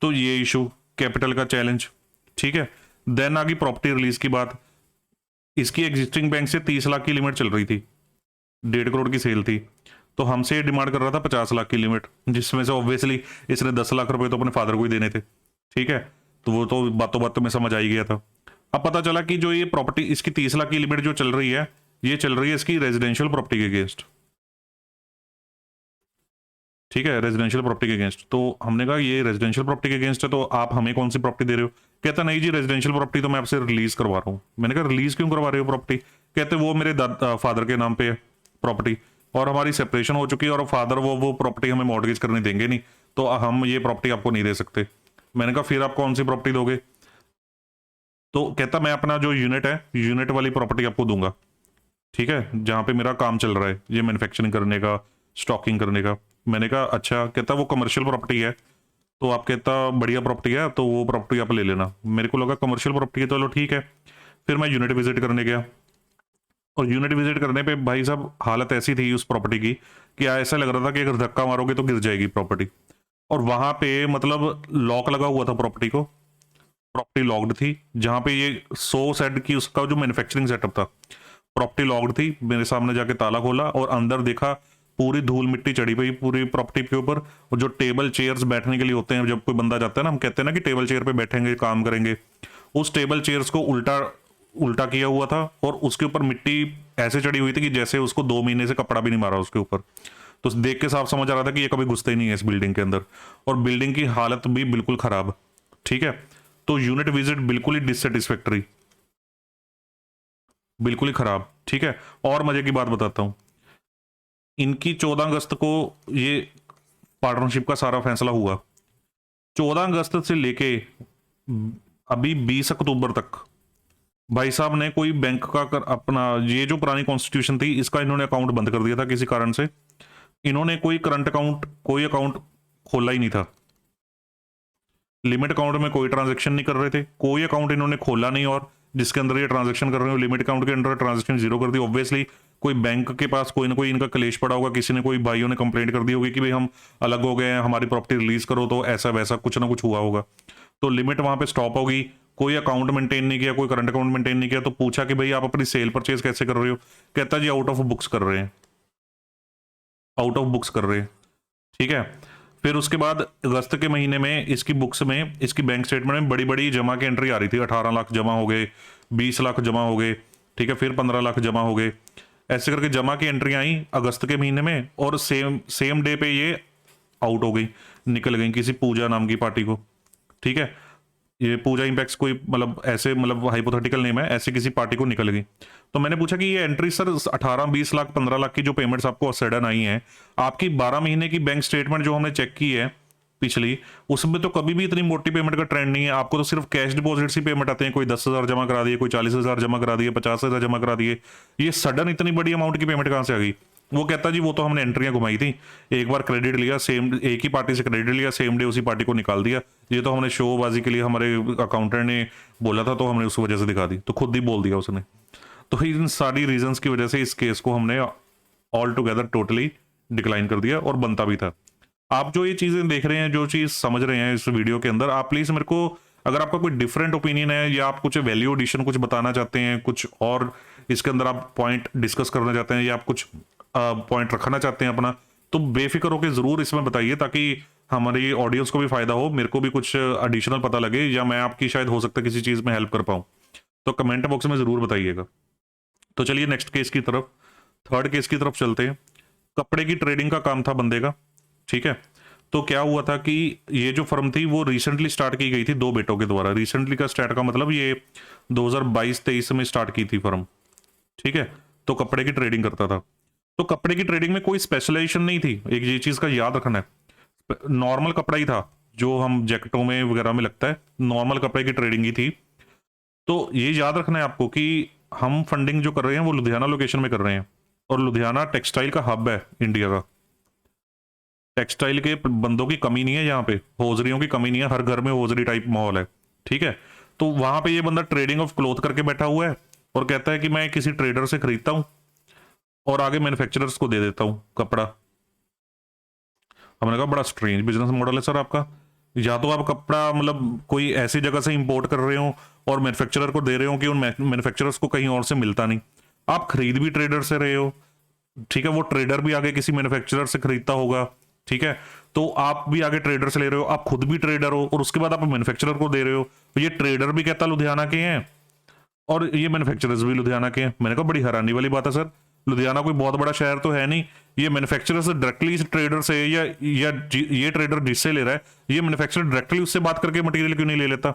तो ये इशू, कैपिटल का चैलेंज, ठीक है। देन आ गई प्रॉपर्टी रिलीज की बात। इसकी एग्जिस्टिंग बैंक से 30 लाख की लिमिट चल रही थी, 1.5 करोड़ की सेल थी, तो हमसे डिमांड कर रहा था 50 लाख की लिमिट, जिसमें से ऑब्वियसली इसने 10 लाख रुपए तो अपने फादर को ही देने थे, ठीक है। तो वो तो बातों बातों में समझ आ ही गया था। अब पता चला कि जो ये प्रॉपर्टी, इसकी 30 लाख की लिमिट जो चल रही है, ये चल रही है इसकी रेजिडेंशियल प्रॉपर्टी के अगेंस्ट, ठीक है, रेजिडेंशियल प्रॉपर्टी के अगेंस्ट। तो हमने कहा ये रेजिडेंशियल प्रॉपर्टी के अगेंस्ट है, तो आप हमें कौन सी प्रॉपर्टी दे रहे हो? कहता नहीं जी, रेजिडेंशियल प्रॉपर्टी तो मैं आपसे रिलीज करवा रहा हूँ। मैंने कहा रिलीज क्यों करवा रहे हो प्रॉपर्टी? कहते वो मेरे फादर के नाम पे है प्रॉपर्टी, और हमारी सेपरेशन हो चुकी है, और फादर वो प्रॉपर्टी हमें मॉर्गेज करने देंगे नहीं, तो हम ये प्रॉपर्टी आपको नहीं दे सकते। मैंने कहा फिर आप कौन सी प्रॉपर्टी दोगे? तो कहता मैं अपना जो यूनिट है, यूनिट वाली प्रॉपर्टी आपको दूंगा, ठीक है, जहां पे मेरा काम चल रहा है, ये मैन्युफैक्चरिंग करने का, स्टॉकिंग करने का। मैंने कहा अच्छा। कहता वो कमर्शियल प्रॉपर्टी है। तो आप कहता बढ़िया प्रॉपर्टी है तो वो प्रॉपर्टी आप ले लेना। मेरे को लगा कमर्शियल प्रॉपर्टी है, चलो ठीक है। फिर मैं यूनिट विजिट करने गया, और यूनिट विजिट करने पे भाई साहब हालत ऐसी थी उस प्रॉपर्टी की कि ऐसा लग रहा था कि अगर धक्का मारोगे तो गिर जाएगी प्रॉपर्टी। और वहां पे मतलब लॉक लगा हुआ था प्रॉपर्टी को, प्रॉपर्टी लॉक्ड थी। जहां पे ये 100 सेट की उसका जो मैन्युफैक्चरिंग सेटअप था, प्रॉपर्टी लॉक्ड थी। मेरे सामने जाके ताला खोला और अंदर देखा, पूरी धूल मिट्टी चढ़ी हुई पूरी प्रॉपर्टी के ऊपर। और जो टेबल चेयर्स बैठने के लिए होते हैं, जब कोई बंदा जाता है ना, हम कहते हैं ना कि टेबल चेयर पे बैठेंगे काम करेंगे, उस टेबल चेयर्स को उल्टा उल्टा किया हुआ था। और उसके ऊपर मिट्टी ऐसे चढ़ी हुई थी कि जैसे उसको 2 महीने से कपड़ा भी नहीं मारा उसके ऊपर। तो देख के साफ समझ आ रहा था कि ये कभी घुसते ही नहीं है इस बिल्डिंग के अंदर। और बिल्डिंग की हालत भी बिल्कुल खराब। ठीक है, तो यूनिट विजिट बिल्कुल ही डिससेटिस्फैक्टरी, बिल्कुल ही खराब। ठीक है, और मजे की बात बताता हूं। इनकी 14 अगस्त को ये पार्टनरशिप का सारा फैसला हुआ। 14 अगस्त से लेके अभी 20 अक्टूबर तक भाई साहब ने कोई बैंक का अपना ये जो पुरानी कॉन्स्टिट्यूशन थी इसका इन्होंने अकाउंट बंद कर दिया था किसी कारण से। इन्होंने कोई करंट अकाउंट, कोई अकाउंट खोला ही नहीं था। लिमिट अकाउंट में कोई ट्रांजैक्शन नहीं कर रहे थे, कोई अकाउंट इन्होंने खोला नहीं। और जिसके अंदर ये ट्रांजैक्शन कर रहे हो, लिमिट अकाउंट के अंदर ट्रांजैक्शन जीरो कर दी। ऑब्वियसली कोई बैंक के पास कोई ना कोई इनका क्लेश पड़ा होगा, किसी ने, कोई भाइयों ने कंप्लेंट कर दी होगी कि भाई हम अलग हो गए हैं, हमारी प्रॉपर्टी रिलीज करो, तो ऐसा वैसा कुछ ना कुछ हुआ होगा। तो लिमिट वहां पे स्टॉप होगी। कोई अकाउंट मेंटेन नहीं किया, कोई करंट अकाउंट मेंटेन नहीं किया। तो पूछा कि भाई आप अपनी सेल परचेज कैसे कर रहे हो? कहता जी आउट ऑफ बुक्स कर रहे हैं, आउट ऑफ बुक्स कर रहे हैं। ठीक है, फिर उसके बाद अगस्त के महीने में इसकी बुक्स में, इसकी बैंक स्टेटमेंट में बड़ी बड़ी जमा की एंट्री आ रही थी। 18 लाख जमा हो गए, 20 लाख जमा हो गए, ठीक है, फिर 15 लाख जमा हो गए। ऐसे करके जमा की एंट्री आई अगस्त के महीने में। और सेम सेम डे पे ये आउट हो गई, निकल गई किसी पूजा नाम की पार्टी को। ठीक है, ये पूजा इंपैक्ट्स कोई मतलब ऐसे मतलब हाइपोथेटिकल नेम है, ऐसे किसी पार्टी को निकल गई। तो मैंने पूछा कि ये एंट्री सर 18, 20 लाख, 15 लाख की जो पेमेंट्स आपको सडन आई हैं, आपकी 12 महीने की बैंक स्टेटमेंट जो हमने चेक की है पिछली, उसमें तो कभी भी इतनी मोटी पेमेंट का ट्रेंड नहीं है। आपको तो सिर्फ कैश डिपॉजिट्स ही पेमेंट आते हैं, कोई 10,000 जमा करा दिए, कोई 40,000 जमा करा दिए, 50,000 जमा करा दिए। ये सडन इतनी बड़ी अमाउंट की पेमेंट कहाँ से आ गई? वो कहता जी वो तो हमने एंट्रियां घुमाई थी, एक बार क्रेडिट लिया, सेम एक ही पार्टी से क्रेडिट लिया, सेम डे उसी पार्टी को निकाल दिया। ये तो हमने शोबाजी के लिए, हमारे अकाउंटेंट ने बोला था तो हमने उस वजह से दिखा दी, तो खुद ही बोल दिया उसने। तो इन सारी रीजंस की वजह से इस केस को हमने ऑल टुगेदर टोटली डिक्लाइन कर दिया, और बनता भी था। आप जो ये चीजें देख रहे हैं, जो चीज समझ रहे हैं इस वीडियो के अंदर, आप प्लीज मेरे को, अगर आपका कोई डिफरेंट ओपिनियन है या आप कुछ वैल्यू एडिशन कुछ बताना चाहते हैं, कुछ और इसके अंदर आप पॉइंट डिस्कस करना चाहते हैं, या आप कुछ पॉइंट रखना चाहते हैं अपना, तो बेफिक्र होकर जरूर इसमें बताइए, ताकि हमारी ऑडियंस को भी फायदा हो, मेरे को भी कुछ एडिशनल पता लगे, या मैं आपकी शायद हो सकता है किसी चीज में हेल्प कर पाऊं। तो कमेंट बॉक्स में जरूर बताइएगा। तो चलिए नेक्स्ट केस की तरफ, थर्ड केस की तरफ चलते हैं। कपड़े की ट्रेडिंग का काम था बंदे का। ठीक है, तो क्या हुआ था कि ये जो फर्म थी वो रिसेंटली स्टार्ट की गई थी 2 बेटों के द्वारा। रिसेंटली का स्टार्ट का मतलब ये 2022-23 में स्टार्ट की थी फर्म। ठीक है, तो कपड़े की ट्रेडिंग करता था। तो कपड़े की ट्रेडिंग में कोई स्पेशलाइजेशन नहीं थी, एक ये चीज का याद रखना है। नॉर्मल कपड़ा ही था जो हम जैकेटों में वगैरह में लगता है, नॉर्मल कपड़े की ट्रेडिंग ही थी। तो ये याद रखना है आपको कि हम फंडिंग जो कर रहे हैं वो लुधियाना लोकेशन में कर रहे हैं, और लुधियाना टेक्सटाइल का हब है इंडिया का। टेक्सटाइल के बंदों की कमी नहीं है यहाँ पे, होजरियों की कमी नहीं है, हर घर में होजरी टाइप माहौल है। ठीक है, तो वहां पे ये बंदा ट्रेडिंग ऑफ क्लोथ करके बैठा हुआ है, और कहता है कि मैं किसी ट्रेडर से खरीदता हूं और आगे मैन्युफैक्चरर्स को दे देता हूं कपड़ा। हमने कहा बड़ा स्ट्रेंज बिजनेस मॉडल है सर आपका। या तो आप कपड़ा मतलब कोई ऐसी जगह से इंपोर्ट कर रहे हो और मैन्युफैक्चरर को दे रहे हो कि उन मैन्युफैक्चरर्स को कहीं और से मिलता नहीं, आप खरीद भी ट्रेडर से रहे हो। ठीक है, वो ट्रेडर भी आगे किसी मैन्युफैक्चरर से खरीदता होगा। ठीक है, तो आप भी आगे ट्रेडर से ले रहे हो, आप खुद भी ट्रेडर हो, और उसके बाद आप मैन्युफैक्चरर को दे रहे हो। तो ये ट्रेडर भी कहता लुधियाना के हैं और ये मैन्युफैक्चरर्स भी लुधियाना के हैं। मैंने कहा बड़ी हैरानी वाली बात है सर, लुधियाना कोई बहुत बड़ा शहर तो है नहीं, ये मैन्युफैक्चरर से डायरेक्टली इस ट्रेडर से, या ये ट्रेडर जिससे ले रहा है, ये मैन्युफैक्चरर डायरेक्टली उससे बात करके मटेरियल क्यों नहीं ले लेता?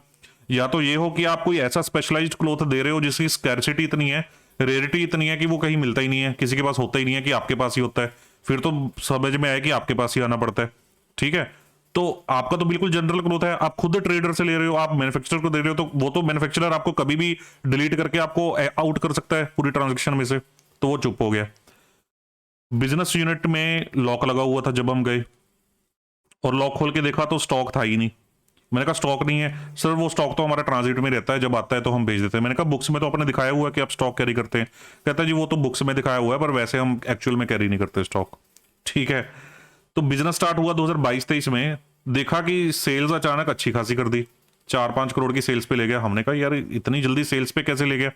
या तो ये हो कि आप कोई ऐसा स्पेशलाइज्ड क्लॉथ दे रहे हो जिसकी स्कैर्सिटी इतनी है, रेयरिटी इतनी है कि वो कहीं मिलता ही नहीं है, किसी के पास होता ही नहीं है, कि आपके पास ही होता है। फिर तो समझ में आया कि आपके पास ही आना पड़ता है। ठीक है, तो आपका तो बिल्कुल जनरल क्लॉथ है, आप खुद ट्रेडर से ले रहे हो, आप मैन्युफैक्चरर को दे रहे हो, तो वो तो मैन्युफैक्चरर आपको कभी भी डिलीट करके आपको आउट कर सकता है पूरी ट्रांजेक्शन में से। तो वो चुप हो गया। बिजनेस यूनिट में लॉक लगा हुआ था जब हम गए, और लॉक खोल के देखा तो स्टॉक था ही नहीं। मैंने कहा स्टॉक नहीं है सर, वो स्टॉक तो हमारा ट्रांजिट में रहता है, जब आता है तो हम भेज देते हैं। मैंने कहा बुक्स में तो आपने दिखाया हुआ है कि आप स्टॉक कैरी करते हैं। कहता है जी वो तो बुक्स में दिखाया हुआ है, पर वैसे हम एक्चुअल में कैरी नहीं करते स्टॉक। ठीक है, तो बिजनेस स्टार्ट हुआ 2022-23 में। देखा कि सेल्स अचानक अच्छी खासी कर दी, 4-5 करोड़ की सेल्स पे ले गया। हमने कहा यार इतनी जल्दी सेल्स पे कैसे ले गया।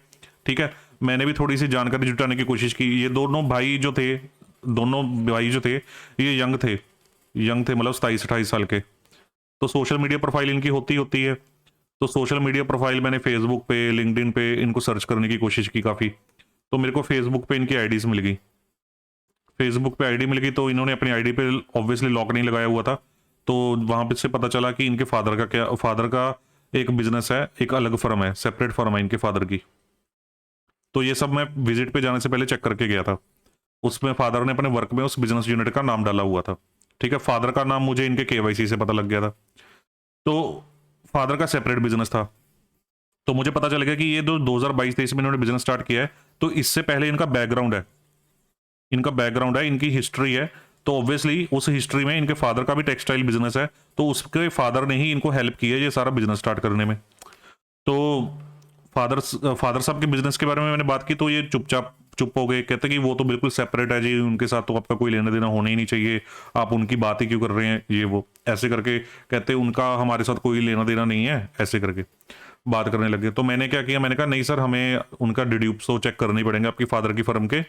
ठीक है, मैंने भी थोड़ी सी जानकारी जुटाने की कोशिश की। ये दोनों भाई जो थे, दोनों भाई जो थे, ये यंग थे, मतलब 27-28 साल के। तो सोशल मीडिया प्रोफाइल इनकी होती है। तो सोशल मीडिया प्रोफाइल मैंने फेसबुक पे, लिंक्डइन पे इनको सर्च करने की कोशिश की काफ़ी। तो मेरे को फेसबुक पे इनकी आईडीज मिल गई। फेसबुक पे आईडी मिल गई तो इन्होंने अपनी आईडी पे ऑब्वियसली लॉक नहीं लगाया हुआ था। तो वहां पे से पता चला कि इनके फादर का एक बिजनेस है, एक अलग फर्म है, सेपरेट फर्म है इनके फादर की। तो ये सब मैं विजिट पे जाने से पहले चेक करके गया था। उसमें फादर ने अपने वर्क में उस बिजनेस यूनिट का नाम डाला हुआ था। ठीक है, फादर का नाम मुझे इनके केवाईसी से पता लग गया था। तो फादर का सेपरेट बिजनेस था। तो मुझे पता चल गया कि ये 2022-23 में इन्होंने बिजनेस स्टार्ट किया है। तो इससे पहले इनका बैकग्राउंड है, इनकी हिस्ट्री है। तो ऑब्वियसली उस हिस्ट्री में इनके फादर का भी टेक्सटाइल बिजनेस है, तो उसके फादर ने ही इनको हेल्प की है ये सारा बिजनेस स्टार्ट करने में। तो फादर साहब के बिजनेस के बारे में मैंने बात की तो ये चुप हो गए। कहते कि वो तो बिल्कुल सेपरेट है जी, उनके साथ तो आपका कोई लेना देना होना ही नहीं चाहिए, आप उनकी बात ही क्यों कर रहे हैं, ये वो ऐसे करके कहते उनका हमारे साथ कोई लेना देना नहीं है, ऐसे करके बात करने लगे। तो मैंने क्या किया, मैंने कहा नहीं सर, हमें उनका डिड्यूप्स तो चेक करने ही पड़ेंगे आपकी फादर की फर्म के,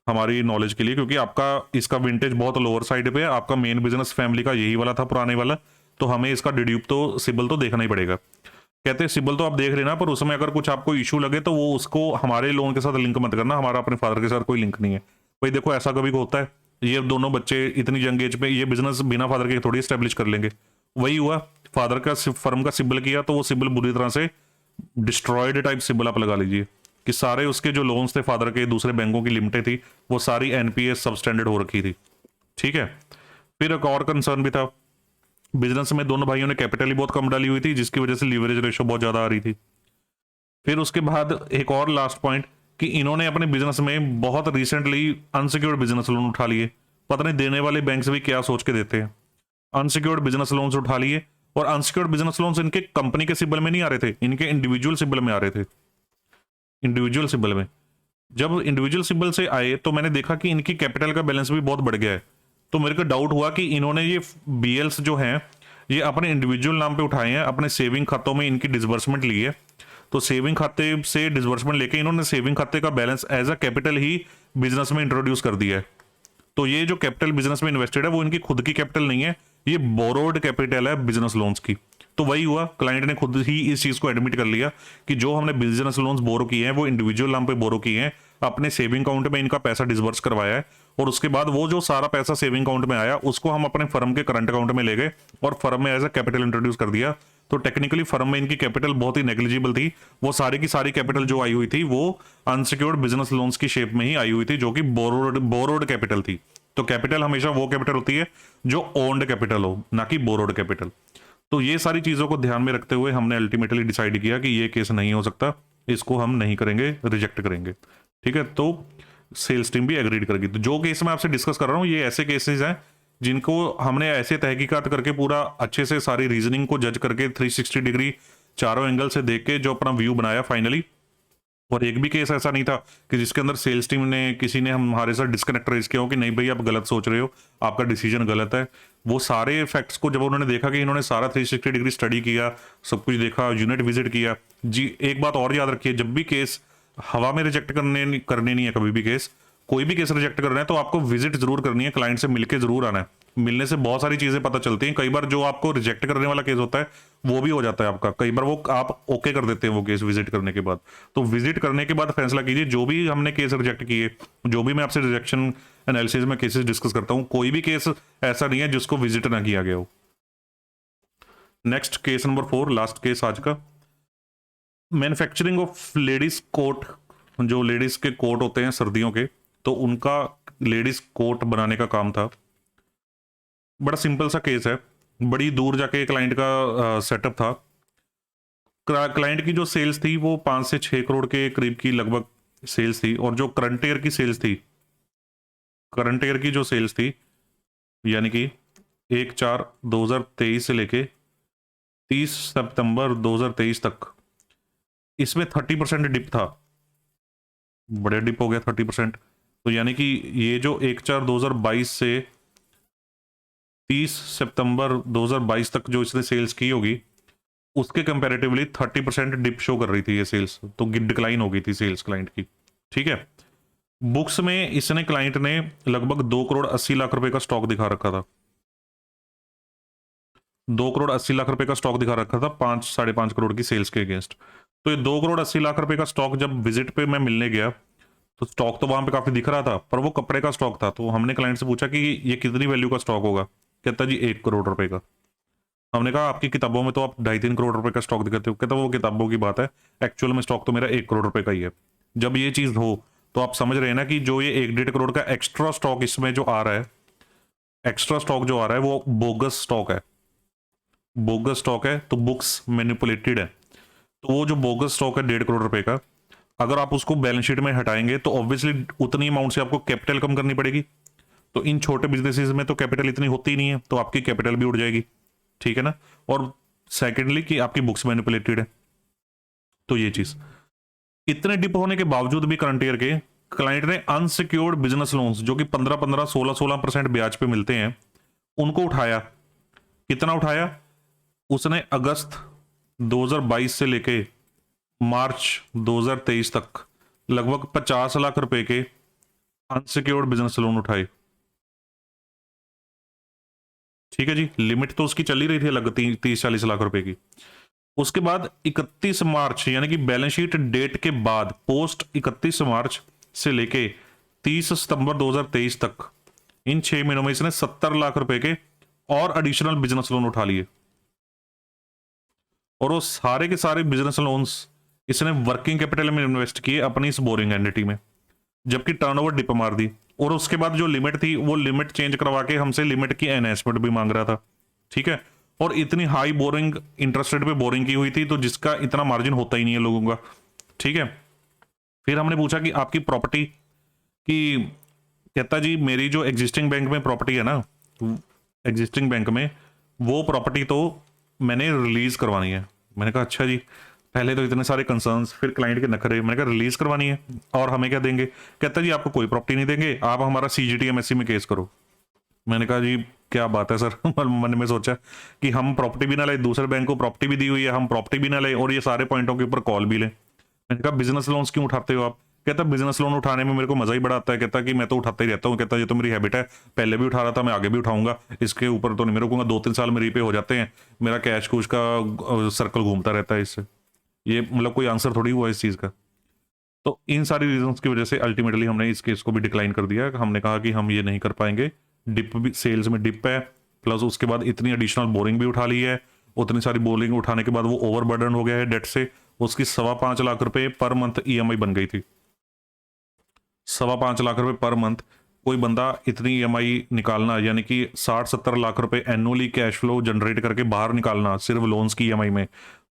हमारी नॉलेज के लिए, क्योंकि आपका इसका विंटेज बहुत लोअर साइड पे है, आपका मेन बिजनेस फैमिली का यही वाला था, पुराने वाला। तो हमें इसका डिड्यूप तो सिबिल तो देखना ही पड़ेगा। कहते हैं सिबिल तो आप देख लेना, पर उसमें अगर कुछ आपको इशू लगे तो वो उसको हमारे लोन के साथ लिंक मत करना, हमारा अपने फादर के साथ कोई लिंक नहीं है। भाई देखो ऐसा कभी होता है, ये दोनों बच्चे इतनी यंग एज पे ये बिजनेस बिना फादर के थोड़ी स्टेब्लिश कर लेंगे। वही हुआ, फादर का फर्म का सिबिल किया तो वो सिबिल बुरी तरह से डिस्ट्रॉयड टाइप सिबिल आप लगा लीजिए, कि सारे उसके जो लोन्स थे फादर के, दूसरे बैंकों की लिमिटें थी, वो सारी एनपीए सबस्टैंडर्ड हो रखी थी। ठीक है, फिर एक और कंसर्न भी था, बिजनेस में दोनों भाइयों ने कैपिटल ही बहुत कम डाली हुई थी, जिसकी वजह से लीवरेज रेशो बहुत ज्यादा आ रही थी। फिर उसके बाद एक और लास्ट पॉइंट, कि इन्होंने अपने बिजनेस में बहुत रिसेंटली अनसिक्योर्ड बिजनेस लोन उठा लिए। पता नहीं देने वाले बैंक्स भी क्या सोच के देते हैं, अनसिक्योर्ड बिजनेस लोन्स उठा लिए। और अनसिक्योर्ड बिजनेस लोन्स इनके कंपनी के सिबिल में नहीं आ रहे थे, इनके इंडिविजुअल सिबिल में आ रहे थे। इंडिविजुअल सिबिल में जब इंडिविजुअल सिबिल से आए तो मैंने देखा कि इनकी कैपिटल का बैलेंस भी बहुत बढ़ गया है। तो मेरे को डाउट हुआ कि इन्होंने ये बीएल्स जो हैं ये अपने इंडिविजुअल नाम पे उठाए हैं, अपने सेविंग खातों में इनकी डिसबर्समेंट ली है। तो सेविंग खाते से डिसबर्समेंट लेके इन्होंने सेविंग खाते का बैलेंस एज अ कैपिटल ही बिजनेस में इंट्रोड्यूस कर दिया है। तो ये जो कैपिटल बिजनेस में इन्वेस्टेड है वो इनकी खुद की कैपिटल नहीं है, ये बोरोड कैपिटल है बिजनेस लोन्स की। तो वही हुआ, क्लाइंट ने खुद ही इस चीज को एडमिट कर लिया कि जो हमने बिजनेस लोन्स बोरो किए हैं वो इंडिविजुअल नाम पे बोरो किए हैं, अपने सेविंग अकाउंट में इनका पैसा डिसबर्स करवाया है, और उसके बाद वो जो सारा पैसा सेविंग अकाउंट में आया उसको हम अपने फर्म के करंट अकाउंट में ले गए और फर्म में एज अ कैपिटल इंट्रोड्यूस कर दिया। तो टेक्निकली फर्म में इनकी कैपिटल बहुत ही नेग्लिजिबल थी, वो सारी की सारी कैपिटल जो आई हुई थी वो अनसिक्योर्ड बिजनेस लोन्स की शेप में ही आई हुई थी, जो कि बोरोड कैपिटल थी। तो कैपिटल हमेशा वो कैपिटल होती है जो ओन्ड कैपिटल हो, ना कि बोरोड कैपिटल। तो ये सारी चीजों को ध्यान में रखते हुए हमने अल्टीमेटली डिसाइड किया कि ये केस नहीं हो सकता, इसको हम नहीं करेंगे, रिजेक्ट करेंगे। ठीक है, तो सेल्स टीम भी एग्रीड करेगी। तो जो केस मैं आपसे डिस्कस कर रहा हूँ ये ऐसे केसेस हैं जिनको हमने ऐसे तहकीकात करके पूरा अच्छे से सारी रीजनिंग को जज करके 360 डिग्री चारों एंगल से देख के जो अपना व्यू बनाया फाइनली। और एक भी केस ऐसा नहीं था कि जिसके अंदर सेल्स टीम ने किसी ने हमारे साथ डिस्कनेक्ट रेज किया हो कि नहीं भाई आप गलत सोच रहे हो, आपका डिसीजन गलत है। वो सारे फैक्ट्स को जब उन्होंने देखा कि इन्होंने सारा 360 डिग्री स्टडी किया, सब कुछ देखा, यूनिट विजिट किया जी। एक बात और याद रखिए, जब भी केस हवा में रिजेक्ट करने नहीं है, कभी भी केस, कोई भी केस रिजेक्ट करना है तो आपको विजिट जरूर करनी है, क्लाइंट से मिलकर जरूर आना है। मिलने से बहुत सारी चीजें पता चलती हैं। कई बार जो आपको रिजेक्ट करने वाला केस होता है वो भी हो जाता है आपका, कई बार वो आप ओके कर देते हैं वो केस विजिट करने के बाद। तो विजिट करने के बाद फैसला कीजिए, जो भी हमने केस रिजेक्ट किए, जो भी मैं आपसे रिजेक्शन एनालिसिस में केसेस डिस्कस करता हूं, कोई भी केस ऐसा नहीं है जिसको विजिट ना किया गया हो। Next case number 4, last case आज का, मैन्युफैक्चरिंग ऑफ लेडीज कोट। जो लेडीज के कोट होते हैं सर्दियों के, तो उनका लेडीज कोट बनाने का काम था। बड़ा सिंपल सा केस है, बड़ी दूर जाके क्लाइंट का सेटअप था। क्लाइंट की जो सेल्स थी वो 5 से 6 करोड़ के करीब की लगभग सेल्स थी, और जो करंट ईयर की सेल्स थी करंट ईयर की जो सेल्स थी, यानी कि 1/4/2023 से लेके 30 सितंबर 2023 तक, इसमें 30% डिप था, बड़े डिप हो गया 30%। तो यानी कि ये जो 1/4/2022 से 30 सितंबर 2022 तक जो इसने सेल्स की होगी, उसके कंपैरेटिवली 30% डिप शो कर रही थी ये सेल्स, तो डिक्लाइन हो गई थी सेल्स क्लाइंट की। ठीक है, बुक्स में इसने क्लाइंट ने लगभग 2 करोड़ 80 लाख रुपए का स्टॉक दिखा रखा था, 2 करोड़ 80 लाख रुपए का स्टॉक दिखा रखा था 5-5.5 करोड़ की सेल्स के अगेंस्ट। तो ये 2 करोड़ 80 लाख रुपए का स्टॉक जब विजिट पे मैं मिलने गया, तो स्टॉक तो वहां पे काफी दिख रहा था, पर वो कपड़े का स्टॉक था। तो हमने क्लाइंट से पूछा कि ये कितनी वैल्यू का स्टॉक होगा, कहता जी 1 करोड़ रुपए का। हमने कहा आपकी किताबों में तो आप 2.5-3 करोड़ रुपए का स्टॉक दिखाते हो, कहता वो किताबों की बात है, एक्चुअल में स्टॉक तो मेरा 1 करोड़ रुपए का ही है। जब ये चीज हो तो आप समझ रहे हैं ना कि जो ये 1-1.5 करोड़ का एक्स्ट्रा स्टॉक इसमें जो आ रहा है, एक्स्ट्रा स्टॉक जो आ रहा है वो बोगस स्टॉक है, बोगस स्टॉक है, तो बुक्स मैनिपुलेटेड है। तो वो जो बोगस स्टॉक है 1.5 करोड़ रुपए का, अगर आप उसको बैलेंस शीट में हटाएंगे तो ऑब्वियसली उतनी अमाउंट से आपको कैपिटल कम करनी पड़ेगी। तो इन छोटे बिजनेसेस में तो कैपिटल इतनी होती ही नहीं है, तो आपकी कैपिटल भी उड़ जाएगी। ठीक है ना। और सेकेंडली कि आपकी बुक्स मैनिपुलेटेड है। तो ये चीज, इतने डिप होने के बावजूद भी करंट ईयर के क्लाइंट ने अनसिक्योर्ड बिजनेस लोन्स जो कि 15-15, 16-16% ब्याज पे मिलते हैं, उनको उठाया। कितना उठाया उसने? अगस्त 2022 से लेके मार्च 2023 तक लगभग 50 लाख रुपए के अनसिक्योर्ड बिजनेस लोन उठाए। ठीक है जी, लिमिट तो उसकी चल ही रही थी लगभग 30-40 लाख रुपए की। उसके बाद 31 मार्च यानी कि बैलेंस शीट डेट के बाद, पोस्ट 31 मार्च से लेके 30 सितंबर 2023 तक, इन 6 महीनों में इसने 70 लाख रुपए के और एडिशनल बिजनेस लोन उठा लिए। और वो सारे के सारे बिजनेस लोन्स इसने वर्किंग कैपिटल में इन्वेस्ट किए अपनी इस बोरिंग एंटिटी में, जबकि टर्नओवर डिप मार दी। और उसके बाद जो लिमिट थी वो लिमिट चेंज करवा के हमसे लिमिट की एनहेंसमेंट भी मांग रहा था। ठीक है, और इतनी हाई बोरिंग इंटरेस्ट रेट पे बोरिंग की हुई थी, तो जिसका इतना मार्जिन होता ही नहीं है लोगों का। ठीक है, फिर हमने पूछा कि आपकी प्रॉपर्टी की, कहता जी मेरी जो एग्जिस्टिंग बैंक में प्रॉपर्टी है ना, एग्जिस्टिंग बैंक में वो प्रॉपर्टी तो मैंने रिलीज करवानी है। मैंने कहा अच्छा जी, पहले तो इतने सारे कंसर्न्स, फिर क्लाइंट के नखरे। मैंने कहा रिलीज करवानी है और हमें क्या देंगे? कहता जी आपको कोई प्रॉपर्टी नहीं देंगे, आप हमारा CGT MSC में केस करो। मैंने कहा जी क्या बात है सर। मन में सोचा कि हम प्रॉपर्टी भी ना ले, दूसरे बैंक को प्रॉपर्टी भी दी हुई है, हम प्रॉपर्टी भी ना ले और ये सारे पॉइंटों के ऊपर कॉल भी ले। मैंने कहा बिजनेस लोन्स क्यों उठाते हो आप? कहता बिजनेस लोन उठाने में मेरे को मजा ही बड़ा आता है। कहता कि मैं तो उठाता ही रहता हूँ, कहता ये तो मेरी हैबिट है, पहले भी उठा रहा था, मैं आगे भी उठाऊंगा, इसके ऊपर तो नहीं मैं रुकूंगा, 2-3 साल में रीपे हो जाते हैं, मेरा कैश कुछ का सर्कल घूमता रहता है इससे। ये मतलब कोई आंसर थोड़ी हुआ इस चीज का। तो इन सारी रीजंस की वजह से अल्टीमेटली हमने इस केस को भी डिक्लाइन कर दिया। हमने कहा कि हम ये नहीं कर पाएंगे, डिप भी, सेल्स में डिप है, प्लस उसके बाद इतनी एडिशनल बोरिंग भी उठा ली है, उतनी सारी बोरिंग उठाने के बाद वो ओवरबर्डन हो गया है डेट से। उसकी 5.25 लाख रुपए पर मंथ EMI बन गई थी, 5.25 लाख रुपए पर मंथ। कोई बंदा इतनी EMI निकालना, यानी कि 60-70 लाख रुपए एनुअली कैश फ्लो जनरेट करके बाहर निकालना सिर्फ लोन्स की EMI में,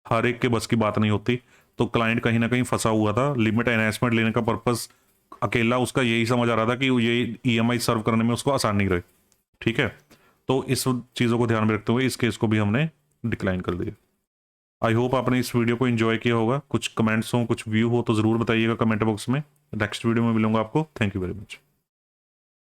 हर एक के बस की बात नहीं होती। तो क्लाइंट कहीं ना कहीं फंसा हुआ था। लिमिट एनहेंसमेंट लेने का पर्पस अकेला उसका यही समझ आ रहा था कि ये EMI सर्व करने में उसको आसानी रहे। ठीक है, तो इस चीज़ों को ध्यान में रखते हुए इस केस को भी हमने डिक्लाइन कर दिया। आई होप आपने इस वीडियो को एंजॉय किया होगा। कुछ कमेंट्स हो, कुछ व्यू हो तो ज़रूर बताइएगा कमेंट बॉक्स में। नेक्स्ट वीडियो में मिलूंगा आपको। Thank you very much.